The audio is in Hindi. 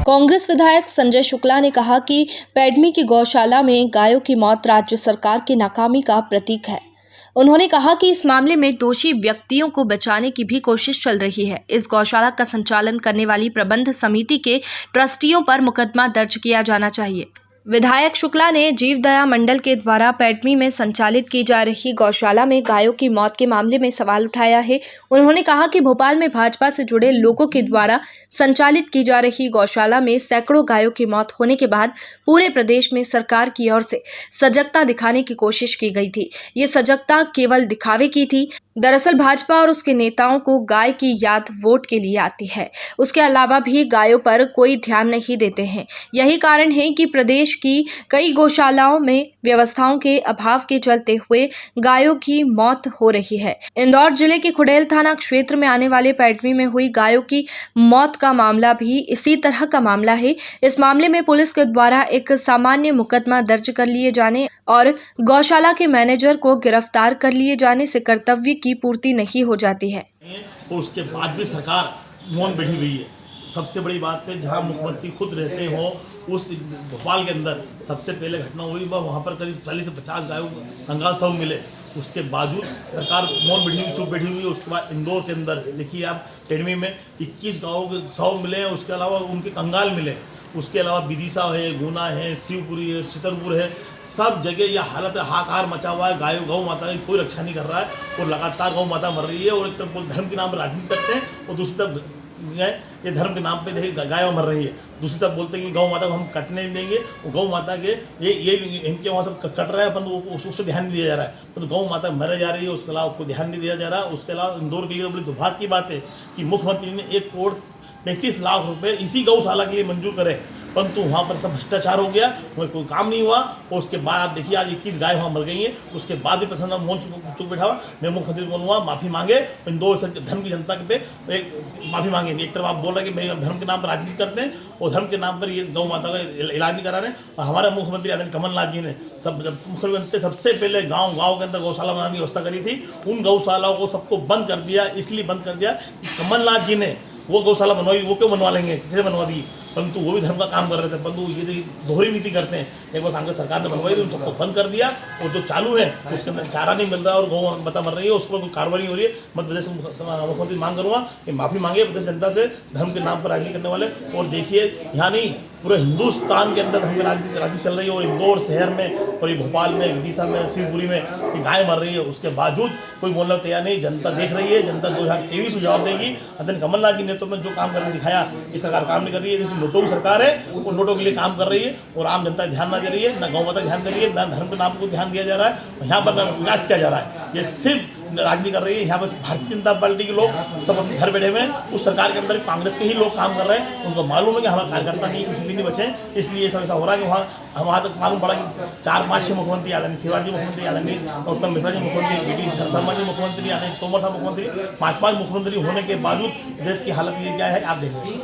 कांग्रेस विधायक संजय शुक्ला ने कहा कि पैडमी की गौशाला में गायों की मौत राज्य सरकार की नाकामी का प्रतीक है। उन्होंने कहा कि इस मामले में दोषी व्यक्तियों को बचाने की भी कोशिश चल रही है। इस गौशाला का संचालन करने वाली प्रबंध समिति के ट्रस्टियों पर मुकदमा दर्ज किया जाना चाहिए। विधायक शुक्ला ने जीवदया मंडल के द्वारा पैडमी में संचालित की जा रही गौशाला में गायों की मौत के मामले में सवाल उठाया है। उन्होंने कहा कि भोपाल में भाजपा से जुड़े लोगों के द्वारा संचालित की जा रही गौशाला में सैकड़ों गायों की मौत होने के बाद पूरे प्रदेश में सरकार की ओर से सजगता दिखाने की कोशिश की गई थी। ये सजगता केवल दिखावे की थी। दरअसल भाजपा और उसके नेताओं को गाय की याद वोट के लिए आती है। उसके अलावा भी गायों पर कोई ध्यान नहीं देते हैं। यही कारण है कि प्रदेश की कई गौशालाओं में व्यवस्थाओं के अभाव के चलते हुए गायों की मौत हो रही है। इंदौर जिले के खुडेल थाना क्षेत्र में आने वाले पैडमी में हुई गायों की मौत का मामला भी इसी तरह का मामला है। इस मामले में पुलिस के द्वारा एक सामान्य मुकदमा दर्ज कर लिए जाने और गौशाला के मैनेजर को गिरफ्तार कर लिए जाने से कर्तव्य की पूर्ति नहीं हो जाती है। और उसके बाद भी सरकार मौन बैठी हुई है। सबसे बड़ी बात है, जहां मुख्यमंत्री खुद रहते हो उस भोपाल के अंदर सबसे पहले घटना हुई वहाँ पर करीब 40 से 50 गायों कंगाल शव मिले। उसके बावजूद सरकार मौन बैठी हुई, चुप बैठी हुई है। उसके बाद इंदौर के अंदर देखिए आप, पैडमी में 21 गाँवों के शव मिले हैं। उसके अलावा उनके कंगाल मिले। उसके अलावा विदिशा है, गुना है, शिवपुरी है, चितरपुर है, सब जगह यह हालत है, हाहाकार मचा हुआ है। गौ माता की कोई रक्षा नहीं कर रहा है और लगातार गौ माता मर रही है। और एक तरफ धर्म के नाम पर राजनीति करते हैं और दूसरी तरफ ये धर्म के नाम पे देखिए गाय मर रही है। दूसरी तरफ बोलते हैं कि गौ माता को हम कटने नहीं देंगे। गौ माता के ये इनके वहाँ सब कट रहा है, पर उस पर ध्यान नहीं दिया जा रहा है। तो गौ माता मर जा रही है, उसके अलावा कोई ध्यान नहीं दिया जा रहा। उसके अलावा इंदौर के लिए बड़ी दुर्भाग्य की बात है कि मुख्यमंत्री ने 1 करोड़ 35 लाख रुपए इसी गौशाला के लिए मंजूर करे, परंतु वहाँ पर सब भ्रष्टाचार हो गया, वहाँ कोई काम नहीं हुआ। और उसके बाद आप देखिए आज 21 गाय वहाँ मर गई हैं। उसके बाद भी प्रशासन मौन चुप बैठा हुआ। मैं मुख्यमंत्री बोलूँगा माफ़ी मांगे, इंदौर से धर्म की जनता पे माफ़ी मांगेंगे। एक तरफ आप बोल रहे हैं कि धर्म के नाम पर राजनीति करते हैं और धर्म के नाम पर ये गौ माता का इलाज नहीं करा रहे हैं। और हमारे मुख्यमंत्री आदरणीय कमलनाथ जी ने मुख्यमंत्री सबसे पहले गाँव के अंदर गौशाला बनाने की व्यवस्था करी थी। उन गौशालाओं को सबको बंद कर दिया, इसलिए बंद कर दिया कि कमलनाथ जी ने वो गौशाला बनवाई, वो क्यों बनवा लेंगे, कैसे बनवा दी, परंतु वो भी धर्म का काम कर रहे थे। परंतु ये दोहरी नीति करते हैं। एक बार कांग्रेस सरकार ने बनवाई तो उन सबको बंद कर दिया और जो चालू है उसके अंदर चारा नहीं मिल रहा है और गौ माता मर रही है, उस पर कोई कार्रवाई नहीं हो रही है। मध्य प्रदेश मुख्यमंत्री मांग करूँगा कि माफ़ी मांगे प्रदेश जनता से, धर्म के नाम पर राजनीति करने वाले। और देखिए यहाँ नहीं, पूरे हिंदुस्तान के अंदर धर्म की राजनीति चल रही है। और इंदौर शहर में और ये भोपाल में, विदिशा में, शिवपुरी में गाय मर रही है, उसके बावजूद कोई बोलना तैयार नहीं। जनता देख रही है, जनता 2023 में जवाब देगी। आदरणीय कमलनाथ जी ने तो जो काम करने दिखाया, ये सरकार काम नहीं कर रही है। जैसे नोटों की सरकार है, वो नोटों के लिए काम कर रही है और आम जनता ध्यान ना दे रही है, ना गौ माता ध्यान दे रही है, ना धर्म के नाम को ध्यान दिया जा रहा है। यहाँ पर ना विकास किया जा रहा है, ये सिर्फ राजनीति कर रही है। यहाँ पर भारतीय जनता पार्टी के लोग सब अपने घर बैठे हुए हैं। उस सरकार के अंदर कांग्रेस के ही लोग काम कर रहे हैं। उनको मालूम है कि हमारा कार्यकर्ता नहीं, कुछ भी नहीं बचे, इसलिए सब ऐसा हो रहा है कि वहाँ तक मालूम पड़ा कि 4-5 मुख्यमंत्री आदरणीय शिवाजी मुख्यमंत्री, आदरणीय उत्तम मिश्रा जी मुख्यमंत्री, BD शर्मा जी मुख्यमंत्री, आदरणीय तोमर साहब मुख्यमंत्री, 5-5 मुख्यमंत्री होने के बावजूद देश की हालत ये क्या है आप देख रहे हैं।